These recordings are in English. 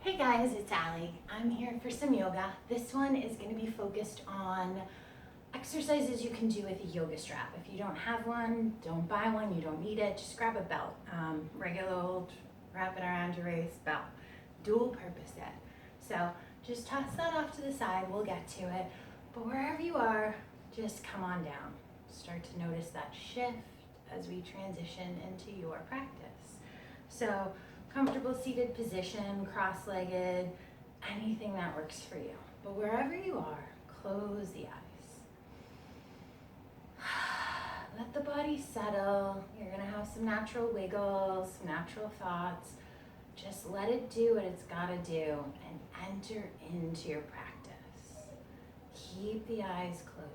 Hey guys, it's Allie. I'm here for some yoga. This one is going to be focused on exercises you can do with a yoga strap. If you don't have one, don't buy one, you don't need it, just grab a belt. Regular old, wrap it around your waist belt. Dual purpose set. So just toss that off to the side, we'll get to it. But wherever you are, just come on down. Start to notice that shift as we transition into your practice. So comfortable seated position, cross-legged, anything that works for you. But wherever you are, close the eyes. Let the body settle. You're gonna have some natural wiggles, some natural thoughts. Just let it do what it's gotta do and enter into your practice. Keep the eyes closed.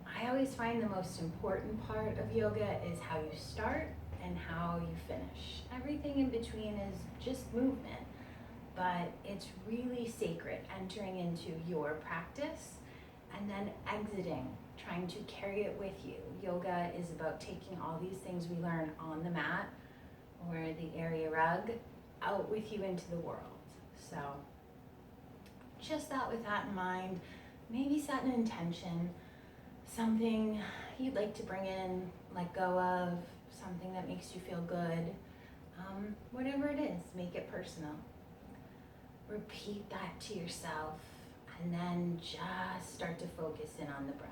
I always find the most important part of yoga is how you start and how you finish. Everything in between is just movement, but it's really sacred entering into your practice and then exiting, trying to carry it with you. Yoga is about taking all these things we learn on the mat or the area rug out with you into the world. So just that with that in mind, maybe set an intention, something you'd like to bring in, let go of, something that makes you feel good. Whatever it is, make it personal. Repeat that to yourself and then just start to focus in on the breath.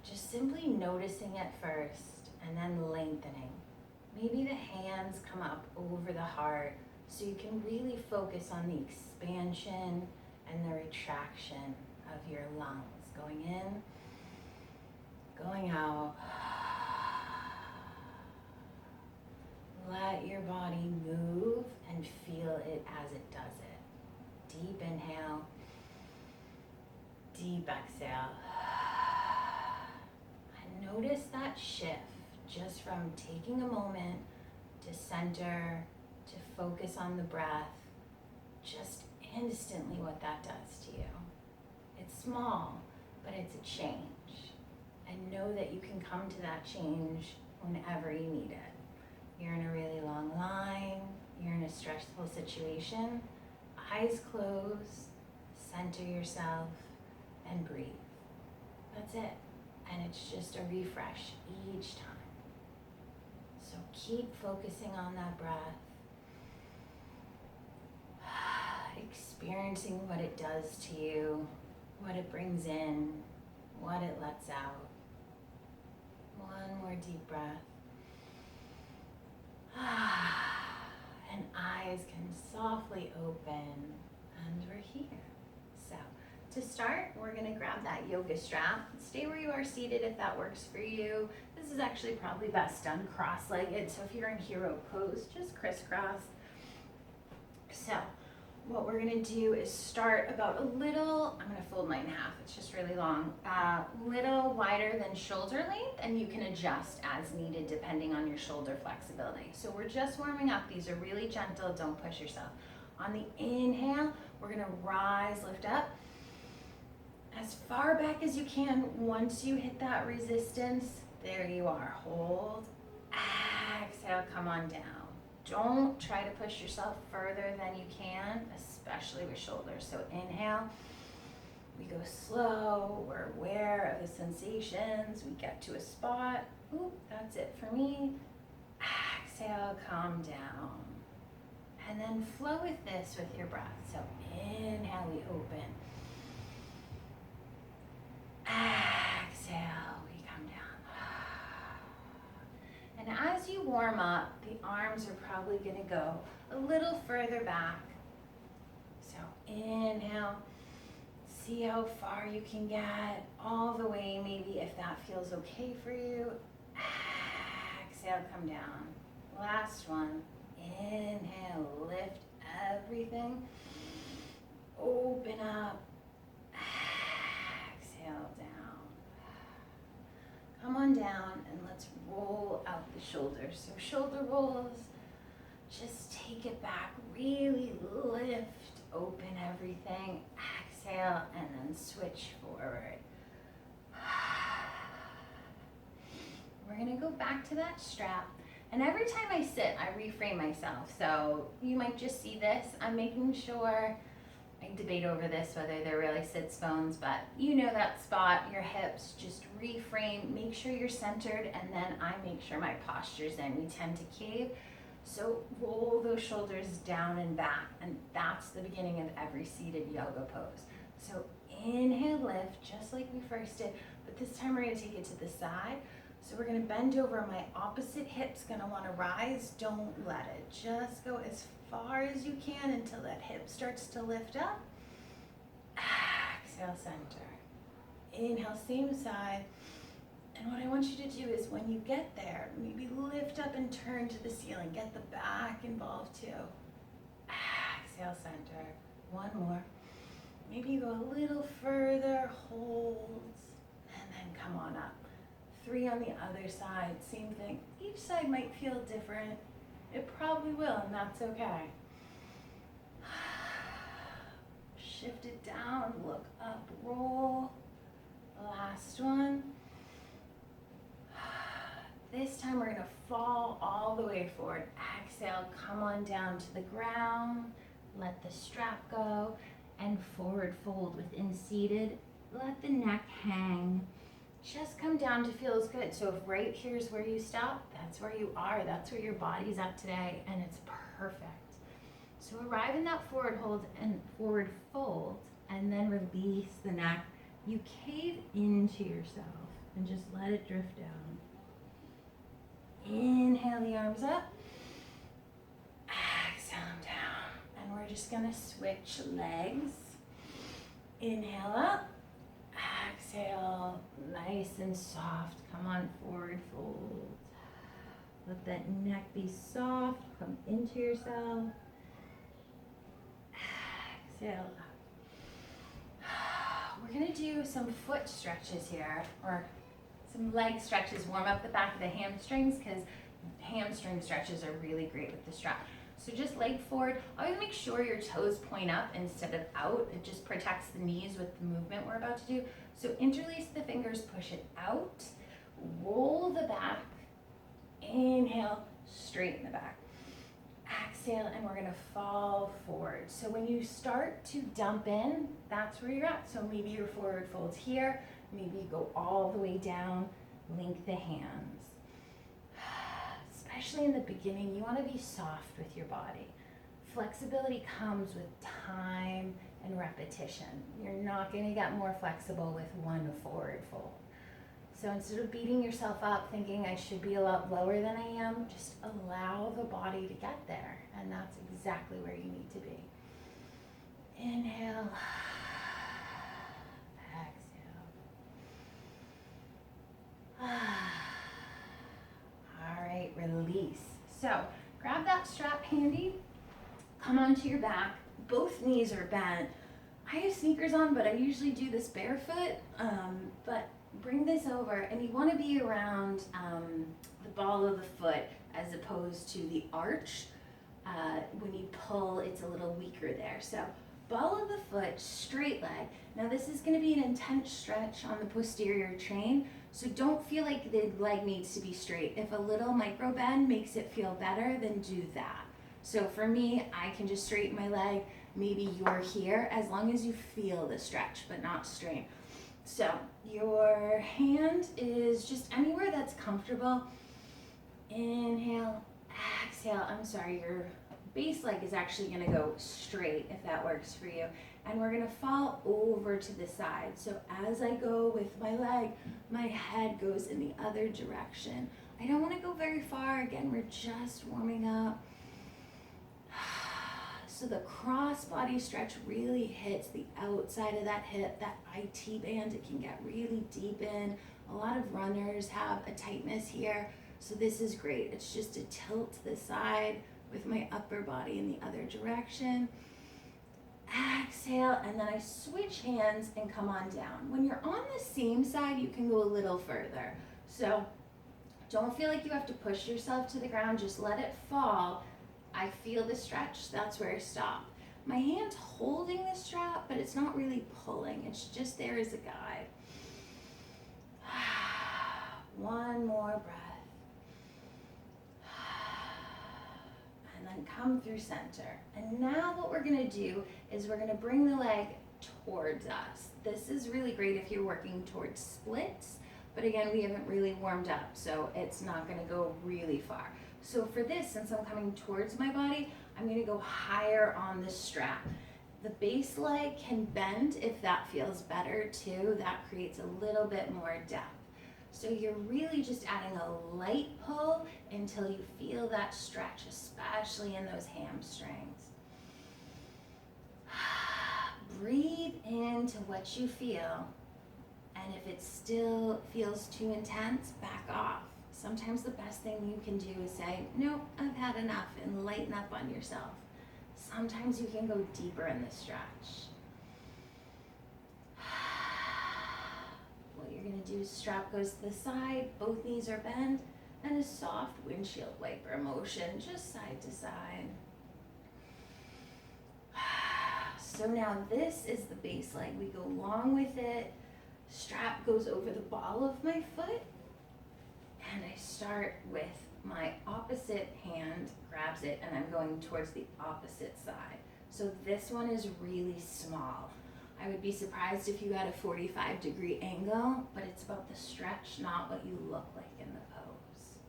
Just simply noticing it first and then lengthening. Maybe the hands come up over the heart so you can really focus on the expansion and the retraction of your lungs. Going in, going out. Let your body move and feel it as it does it. Deep inhale, deep exhale. And notice that shift just from taking a moment to center, to focus on the breath, just instantly what that does to you. It's small, but it's a change. And know that you can come to that change whenever you need it. You're in a really long line, you're in a stressful situation, eyes closed, center yourself, and breathe. That's it. And it's just a refresh each time. So keep focusing on that breath, experiencing what it does to you, what it brings in, what it lets out. One more deep breath. And eyes can softly open, and we're here. So to start, we're gonna grab that yoga strap. Stay where you are seated if that works for you. This is actually probably best done cross-legged, so if you're in hero pose, just crisscross. So what we're gonna do is start about a little, I'm gonna fold mine in half, it's just really long, little wider than shoulder length, and you can adjust as needed depending on your shoulder flexibility. So we're just warming up, these are really gentle, don't push yourself. On the inhale, we're gonna rise, lift up, as far back as you can. Once you hit that resistance, there you are, hold, exhale, come on down. Don't try to push yourself further than you can, especially with shoulders. So inhale, we go slow, we're aware of the sensations, we get to a spot. Ooh, that's it for me. Exhale, calm down. And then flow with this with your breath. So inhale, we open. Exhale, we come down. And as you warm up, the arms are probably gonna go a little further back. So inhale, see how far you can get, all the way maybe if that feels okay for you. Exhale, come down. Last one, inhale, lift everything, open up, exhale down. Come on down and let's roll out the shoulders. So shoulder rolls, just take it back, really lift, open everything, exhale, and then switch forward. We're gonna go back to that strap. And every time I sit, I reframe myself. So you might just see this. I'm making sure, I debate over this whether they're really sits bones, but you know that spot, your hips, just reframe, make sure you're centered, and then I make sure my posture's in. We tend to cave. So roll those shoulders down and back, and that's the beginning of every seated yoga pose. So inhale, lift, just like we first did, but this time we're gonna take it to the side. So we're gonna bend over, my opposite hip's gonna wanna rise, don't let it. Just go as far as you can until that hip starts to lift up. Exhale, center. Inhale, same side. And what I want you to do is when you get there, maybe lift up and turn to the ceiling. Get the back involved too. Exhale, center. One more. Maybe you go a little further, hold, and then come on up. 3 on the other side, same thing. Each side might feel different. It probably will, and that's okay. Shift it down, look up, roll. Last one. This time we're gonna fall all the way forward. Exhale, come on down to the ground. Let the strap go and forward fold within seated. Let the neck hang. Just come down to feels good. So if right here's where you stop, that's where you are. That's where your body's at today, and it's perfect. So arrive in that forward hold and forward fold, and then release the neck. You cave into yourself and just let it drift down. Inhale the arms up. Exhale them down. And we're just gonna switch legs. Inhale up. Exhale, nice and soft. Come on, forward fold. Let that neck be soft. Come into yourself. Exhale up. We're gonna do some foot stretches here, or some leg stretches. Warm up the back of the hamstrings, because hamstring stretches are really great with the strap. So just leg forward. Always make sure your toes point up instead of out. It just protects the knees with the movement we're about to do. So interlace the fingers, push it out, roll the back, inhale, straighten the back. Exhale, and we're gonna fall forward. So when you start to dump in, that's where you're at. So maybe your forward fold's here, maybe you go all the way down, link the hands. Especially in the beginning, you wanna be soft with your body. Flexibility comes with time and repetition. You're not gonna get more flexible with one forward fold. So instead of beating yourself up thinking I should be a lot lower than I am, just allow the body to get there. And that's exactly where you need to be. Inhale. Exhale. All right, release. So grab that strap handy, come onto your back, both knees are bent. I have sneakers on, but I usually do this barefoot, but bring this over, and you want to be around the ball of the foot as opposed to the arch. When you pull, it's a little weaker there. So ball of the foot, straight leg. Now this is going to be an intense stretch on the posterior chain, so don't feel like the leg needs to be straight. If a little micro bend makes it feel better, then do that. So for me, I can just straighten my leg. Maybe you're here, as long as you feel the stretch, but not strain. So your hand is just anywhere that's comfortable. Inhale, exhale. I'm sorry, your base leg is actually gonna go straight if that works for you. And we're gonna fall over to the side. So as I go with my leg, my head goes in the other direction. I don't wanna go very far. Again, we're just warming up. So the cross body stretch really hits the outside of that hip, that IT band. It can get really deep in. A lot of runners have a tightness here. So this is great. It's just a tilt to the side with my upper body in the other direction. Exhale, and then I switch hands and come on down. When you're on the same side, you can go a little further. So don't feel like you have to push yourself to the ground. Just let it fall. I feel the stretch, that's where I stop. My hand's holding the strap, but it's not really pulling. It's just there as a guide. One more breath. come through center. And now what we're gonna do is we're gonna bring the leg towards us. This is really great if you're working towards splits, but again, we haven't really warmed up, so it's not gonna go really far. So for this, since I'm coming towards my body, I'm gonna go higher on the strap. The base leg can bend if that feels better too. That creates a little bit more depth. So you're really just adding a light pull until you feel that stretch, especially in those hamstrings. Breathe into what you feel, and if it still feels too intense, back off. Sometimes the best thing you can do is say, nope, I've had enough, and lighten up on yourself. Sometimes you can go deeper in the stretch. What you're gonna do is strap goes to the side, both knees are bent, and a soft windshield wiper motion, just side to side. So now this is the base leg. We go long with it. Strap goes over the ball of my foot. And I start with my opposite hand, grabs it, and I'm going towards the opposite side. So this one is really small. I would be surprised if you got a 45-degree angle, but it's about the stretch, not what you look like in the pose.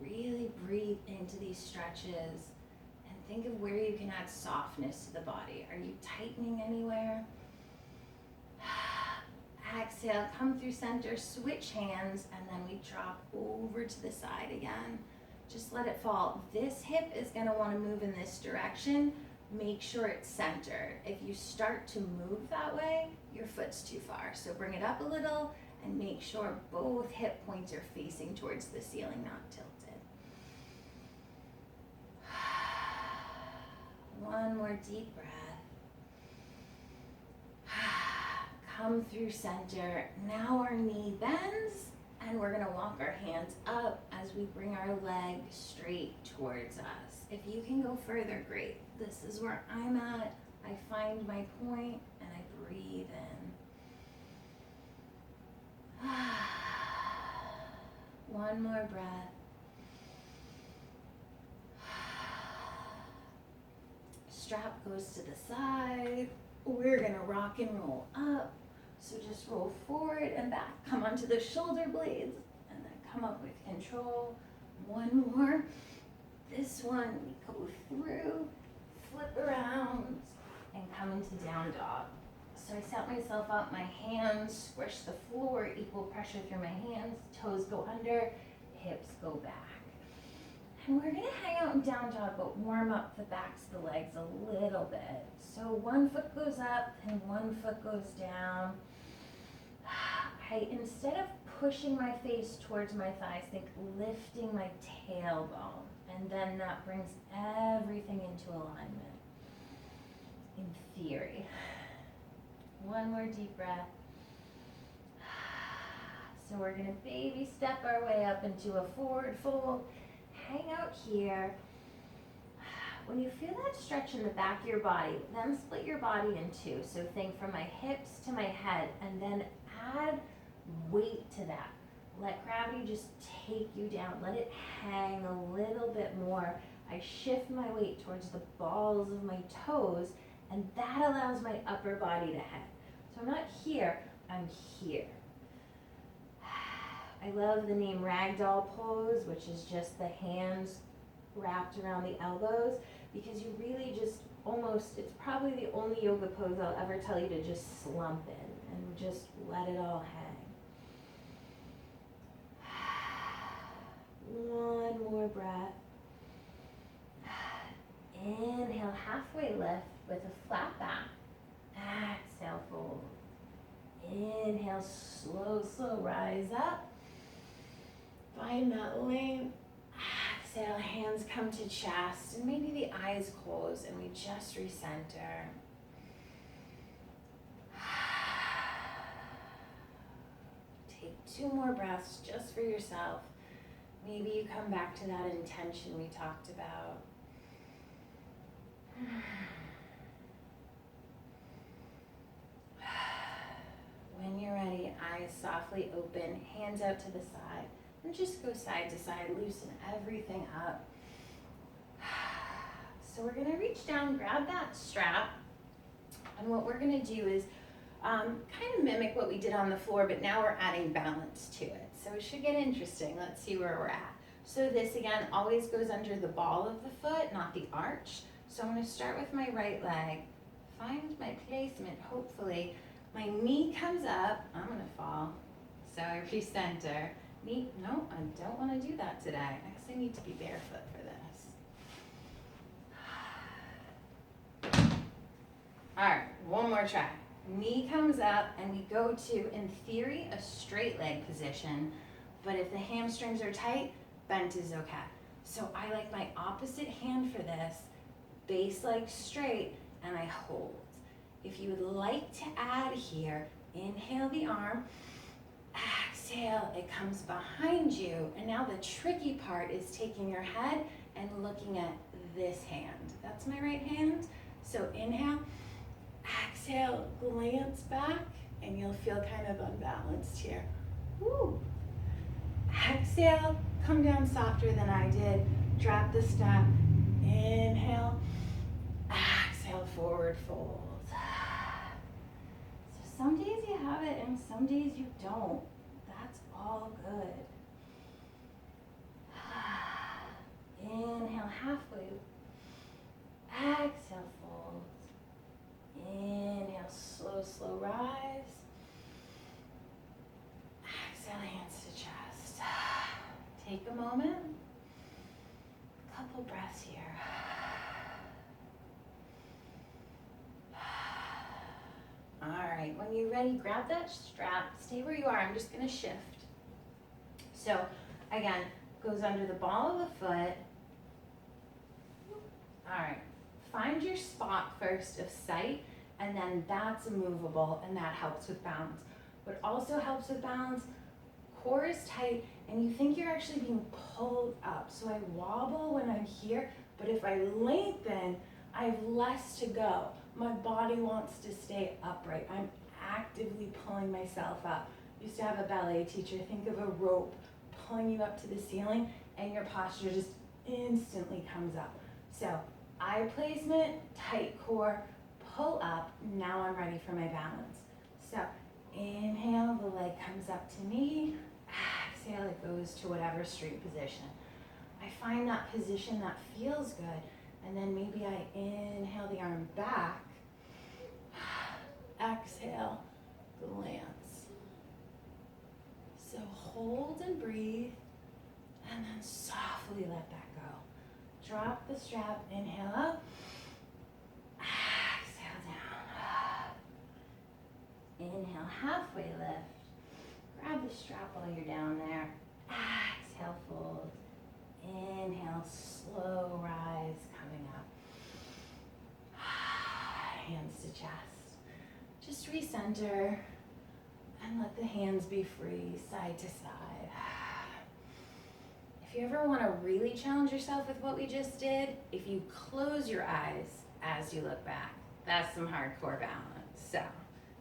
Really breathe into these stretches and think of where you can add softness to the body. Are you tightening anywhere? Exhale, come through center, switch hands, and then we drop over to the side again. Just let it fall. This hip is gonna wanna move in this direction. Make sure it's centered. If you start to move that way, your foot's too far. So bring it up a little and make sure both hip points are facing towards the ceiling, not tilted. One more deep breath. Come through center. Now our knee bends and we're gonna walk our hands up as we bring our leg straight towards us. If you can go further, great. This is where I'm at. I find my point and I breathe in. One more breath. Strap goes to the side. We're gonna rock and roll up. So just roll forward and back. Come onto the shoulder blades and then come up with control. One more. This one we go through, flip around, and come into down dog. So I set myself up, my hands squish the floor, equal pressure through my hands, toes go under, hips go back. And we're gonna hang out in down dog, but warm up the backs of the legs a little bit. So one foot goes up and one foot goes down. Instead of pushing my face towards my thighs, think lifting my tailbone. And then that brings everything into alignment, in theory. One more deep breath. So we're gonna baby step our way up into a forward fold. Hang out here. When you feel that stretch in the back of your body, then split your body in two. So think from my hips to my head, and then add weight to that. Let gravity just take you down. Let it hang a little bit more. I shift my weight towards the balls of my toes, and that allows my upper body to hang. So I'm not here, I'm here. I love the name ragdoll pose, which is just the hands wrapped around the elbows, because you really just almost, it's probably the only yoga pose I'll ever tell you to just slump in and just let it all hang. One more breath. Inhale, halfway lift with a flat back. Exhale, fold. Inhale, slow rise up. Find that length. Exhale, hands come to chest, and maybe the eyes close, and we just recenter. Take 2 more breaths just for yourself. Maybe you come back to that intention we talked about. When you're ready, eyes softly open, hands out to the side. And just go side to side, loosen everything up. So we're gonna reach down, grab that strap, and what we're gonna do is kind of mimic what we did on the floor, but now we're adding balance to it. So it should get interesting. Let's see where we're at. So this again always goes under the ball of the foot, not the arch. So I'm gonna start with my right leg, find my placement, hopefully. My knee comes up, I'm gonna fall. So I recenter. Knee, no, I don't wanna do that today. I actually need to be barefoot for this. All right, one more try. Knee comes up and we go to, in theory, a straight leg position, but if the hamstrings are tight, bent is okay. So I like my opposite hand for this, base leg straight, and I hold. If you would like to add here, inhale the arm, exhale, it comes behind you, and now the tricky part is taking your head and looking at this hand. That's my right hand. So inhale, exhale, glance back, and you'll feel kind of unbalanced here. Woo. Exhale, come down softer than I did. Drop the step. Inhale, exhale, forward fold. So some days you have it and some days you don't. That's all good. Inhale, halfway. Exhale, fold. Inhale, slow, slow rise. Exhale, hands to chest. Take a moment. Couple breaths here. All right, when you're ready, grab that strap. Stay where you are. I'm just gonna shift. So again, goes under the ball of the foot. All right, find your spot first of sight, and then that's movable, and that helps with balance. What also helps with balance, core is tight, and you think you're actually being pulled up. So I wobble when I'm here, but if I lengthen, I have less to go. My body wants to stay upright. I'm actively pulling myself up. Used to have a ballet teacher, think of a rope pulling you up to the ceiling, and your posture just instantly comes up. So eye placement, tight core, pull up. Now I'm ready for my balance. So inhale, the leg comes up to me. Exhale, it goes to whatever straight position. I find that position that feels good, and then maybe I inhale the arm back. Exhale, glance. So hold and breathe, and then softly let that go. Drop the strap, inhale up. Exhale down. Inhale, halfway lift. Grab the strap while you're down there. Exhale, fold. Inhale, slow rise, coming up. Hands to chest. Just recenter and let the hands be free, side to side. If you ever want to really challenge yourself with what we just did, if you close your eyes as you look back, that's some hardcore balance. So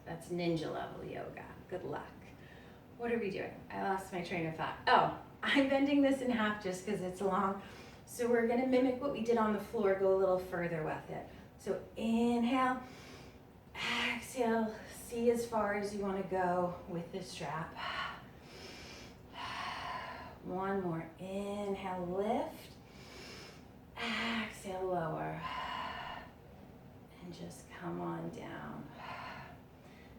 that's ninja level yoga. Good luck. What are we doing? I lost my train of thought. Oh, I'm bending this in half just because it's long. So we're gonna mimic what we did on the floor, go a little further with it. So inhale, exhale, see as far as you wanna go with the strap. One more, inhale, lift. Exhale, lower. And just come on down.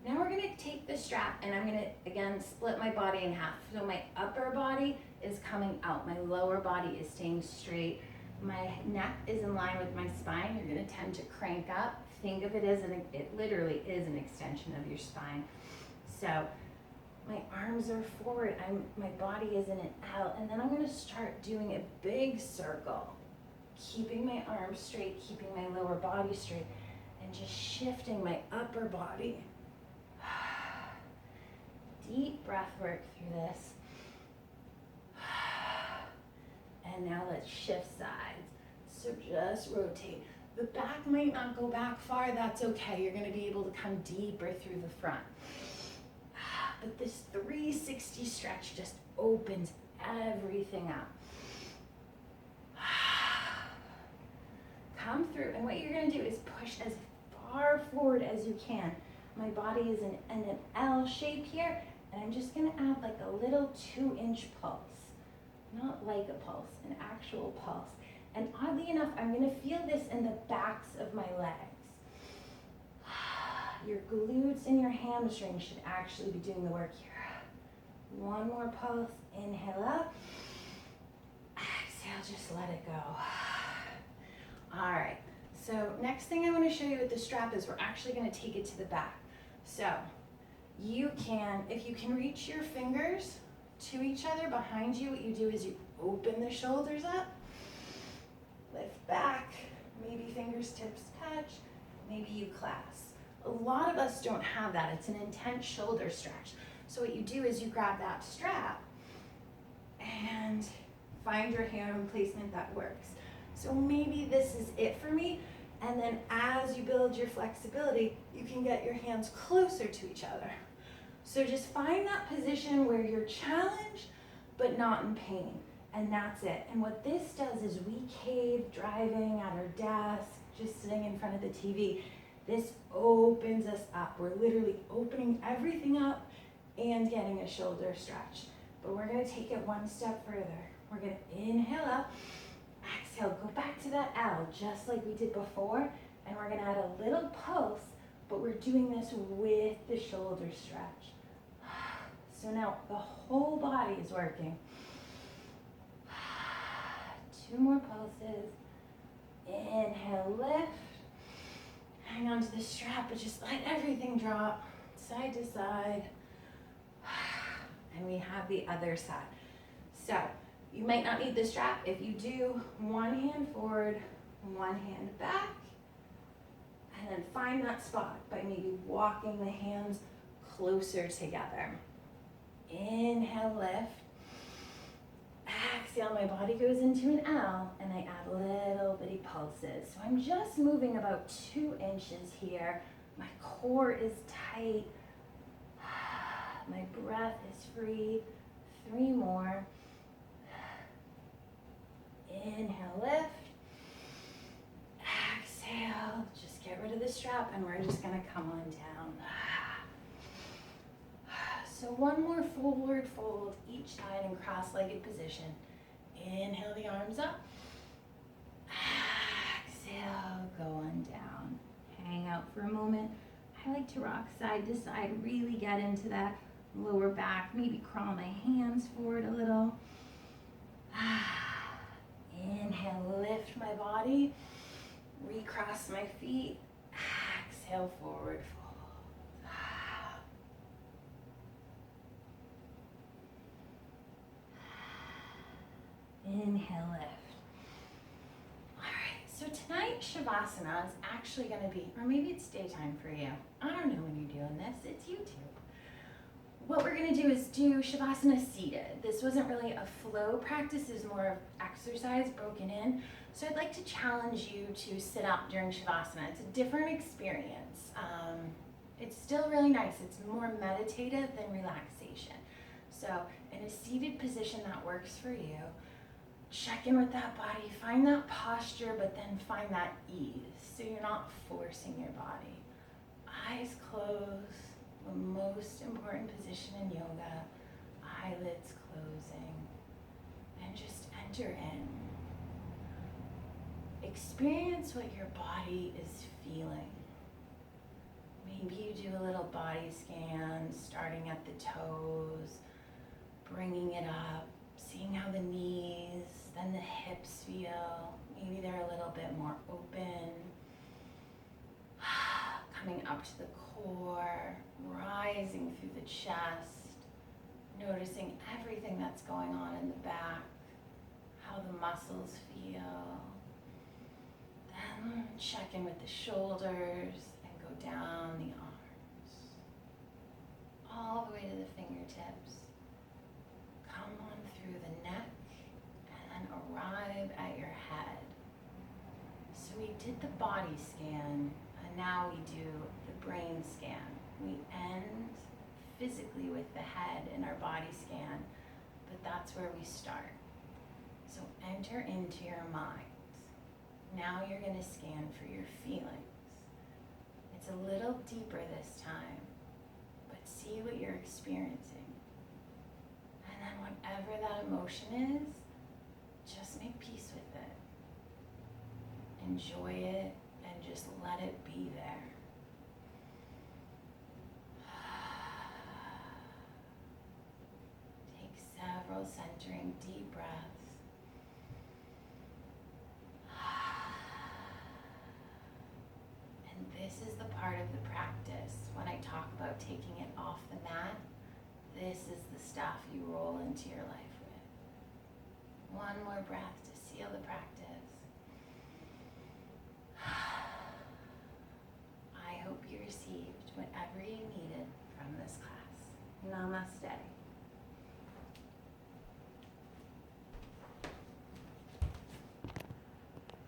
Now we're gonna take the strap and I'm gonna, again, split my body in half. So my upper body is coming out. My lower body is staying straight. My neck is in line with my spine. You're gonna tend to crank up. Think of it as, it literally is an extension of your spine. So my arms are forward, my body is in an L, and then I'm gonna start doing a big circle, keeping my arms straight, keeping my lower body straight, and just shifting my upper body. Deep breath work through this. And now let's shift sides. So just rotate. The back might not go back far, that's okay. You're gonna be able to come deeper through the front. But this 360 stretch just opens everything up. Come through, and what you're gonna do is push as far forward as you can. My body is in an L shape here, and I'm just gonna add like a little 2-inch pulse. Not like a pulse, an actual pulse. And oddly enough, I'm gonna feel this in the backs of my legs. Your glutes and your hamstrings should actually be doing the work here. One more pulse, inhale up. Exhale, just let it go. All right, so next thing I wanna show you with the strap is we're actually gonna take it to the back. So you can, if you can reach your fingers to each other behind you, what you do is you open the shoulders up, lift back, maybe fingers tips touch, maybe you clasp. A lot of us don't have that. It's an intense shoulder stretch. So what you do is you grab that strap and find your hand placement that works. So maybe this is it for me, and then as you build your flexibility, you can get your hands closer to each other. So just find that position where you're challenged, but not in pain, and that's it. And what this does is we cave driving at our desk, just sitting in front of the TV. This opens us up. We're literally opening everything up and getting a shoulder stretch. But we're gonna take it one step further. We're gonna inhale up, exhale, go back to that L, just like we did before, and we're gonna add a little pulse, but we're doing this with the shoulder stretch. So now the whole body is working. 2 more pulses. Inhale, lift. Hang on to the strap, but just let everything drop side to side. And we have the other side. So you might not need the strap. If you do, one hand forward, one hand back, and then find that spot by maybe walking the hands closer together. Inhale, lift. Exhale, my body goes into an L, and I add little bitty pulses. So I'm just moving about 2 inches here. My core is tight. My breath is free. 3 more. Inhale, lift. Exhale, just get rid of the strap, and we're just gonna come on down. So one more forward fold each side in cross-legged position. Inhale the arms up. Exhale, go on down. Hang out for a moment. I like to rock side to side, really get into that lower back, maybe crawl my hands forward a little. Inhale, lift my body, recross my feet. Exhale, forward fold. Inhale, lift. All right, so tonight Shavasana is actually gonna be, or maybe it's daytime for you. I don't know when you're doing this, it's YouTube. What we're gonna do is do Shavasana seated. This wasn't really a flow practice, it's more of exercise broken in. So I'd like to challenge you to sit up during Shavasana. It's a different experience. It's still really nice. It's more meditative than relaxation. So in a seated position that works for you, check in with that body, find that posture, but then find that ease. So you're not forcing your body. Eyes closed, the most important position in yoga, eyelids closing, and just enter in. Experience what your body is feeling. Maybe you do a little body scan, starting at the toes, bringing it up, seeing how the knees, then the hips feel. Maybe they're a little bit more open. Coming up to the core, rising through the chest, noticing everything that's going on in the back, how the muscles feel. Then check in with the shoulders and go down the arms, all the way to the fingertips. Come on through the neck and then arrive at your head. So we did the body scan, and now we do the brain scan. We end physically with the head in our body scan, but that's where we start. So enter into your mind. Now you're going to scan for your feelings. It's a little deeper this time, but see what you're experiencing. And then whatever that emotion is, just make peace with it. Enjoy it and just let it be there. Take several centering deep breaths. And this is the part of the practice when I talk about taking it off the mat. This is the stuff you roll into your life with. One more breath to seal the practice. I hope you received whatever you needed from this class. Namaste.